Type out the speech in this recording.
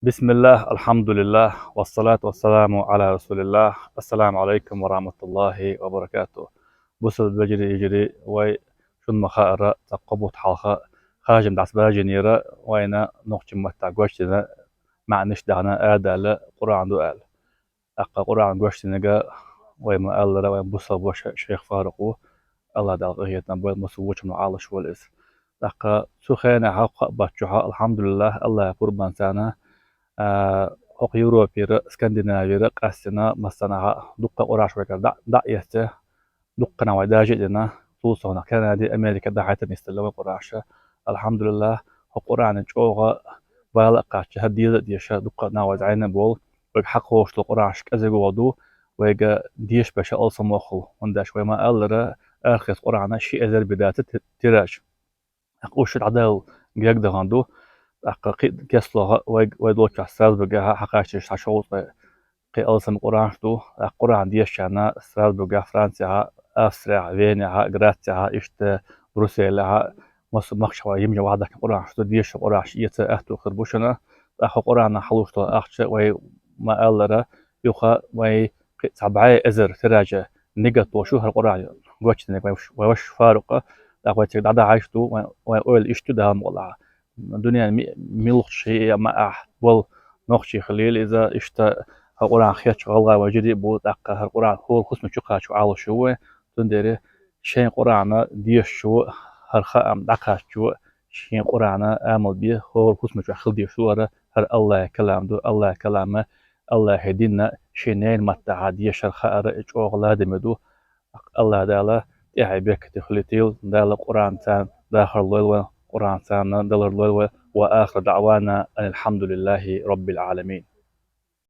بسم الله الحمد لله والصلاة والسلام على رسول الله. السلام عليكم ورحمة الله وبركاته. بصل بجري يجري وي شن مخاطر تقبض حلقة خاجم دعس باجنيرة وينا نقش متع قوشتنا مع نشدعنا آدالة قرآن دو آل أقا قرآن قوشتنا ويما آل وين بصل بوش شيخ فارقو الله دال غيتنا بوين مسووش من عالش والإس أقا سخينا حق باتشوها الحمد لله الله قربان سانا هوق يوروبير اسكندنافير قاسنا مسنا دقة قراش وكر دا يسته دقة نوع داجدنا خصوصا كندا أمريكا دا حيث نستلم قراشة الحمد لله هو قرآن جوغا بالقاش هدية ديشة دقة نوع زعينا بول وحق هوش القراش كذا جودو ويجا ديش باش ألصم مخل ونداش وما ألرا آخر قرآن شيء أزر بداية تراج أقوش العدال جاك دغاندو قيد كسلها ويدوك ستراسبورغ حقاشش عشوط قي ألسم قرانشتو قران ديشانا ستراسبورغ فرنسا أستريا فيينا غراتيا إشت بروسيلا مص مخشوا يمجا وعدك قرانشتو ديش قراش يت أهتو خربوشنا أخو قران حلوشتو أخش وي ما ألرا يوخا وي تبعي أزر تراجع نيجاتو شو هالقران قوتش نيك وش فارقة أخواتي دعدا عايشتو وي أول إشتو دهم والله الدنيا ملخ شيء ما بول نخشي خليل إذا إشتا هالقرآن خياتش غلغا وجدي بود أقا هالقرآن هو الخصم شقا شو عالو شو تندري شين قرآن ديش شو هالخا أم دقا شو شين قرآن آمل بيه هو الخصم شو خلدي شو هر الله كلام دو الله كلامه الله هدينا شينين متى ديش هالخا رأيش أغلا دمدو الله دالا يحي بيك تخليتيل دالا قرآن تان داخل ليل قرآن تان دلر ليل وآخر دعوانا أن الحمد لله رب العالمين.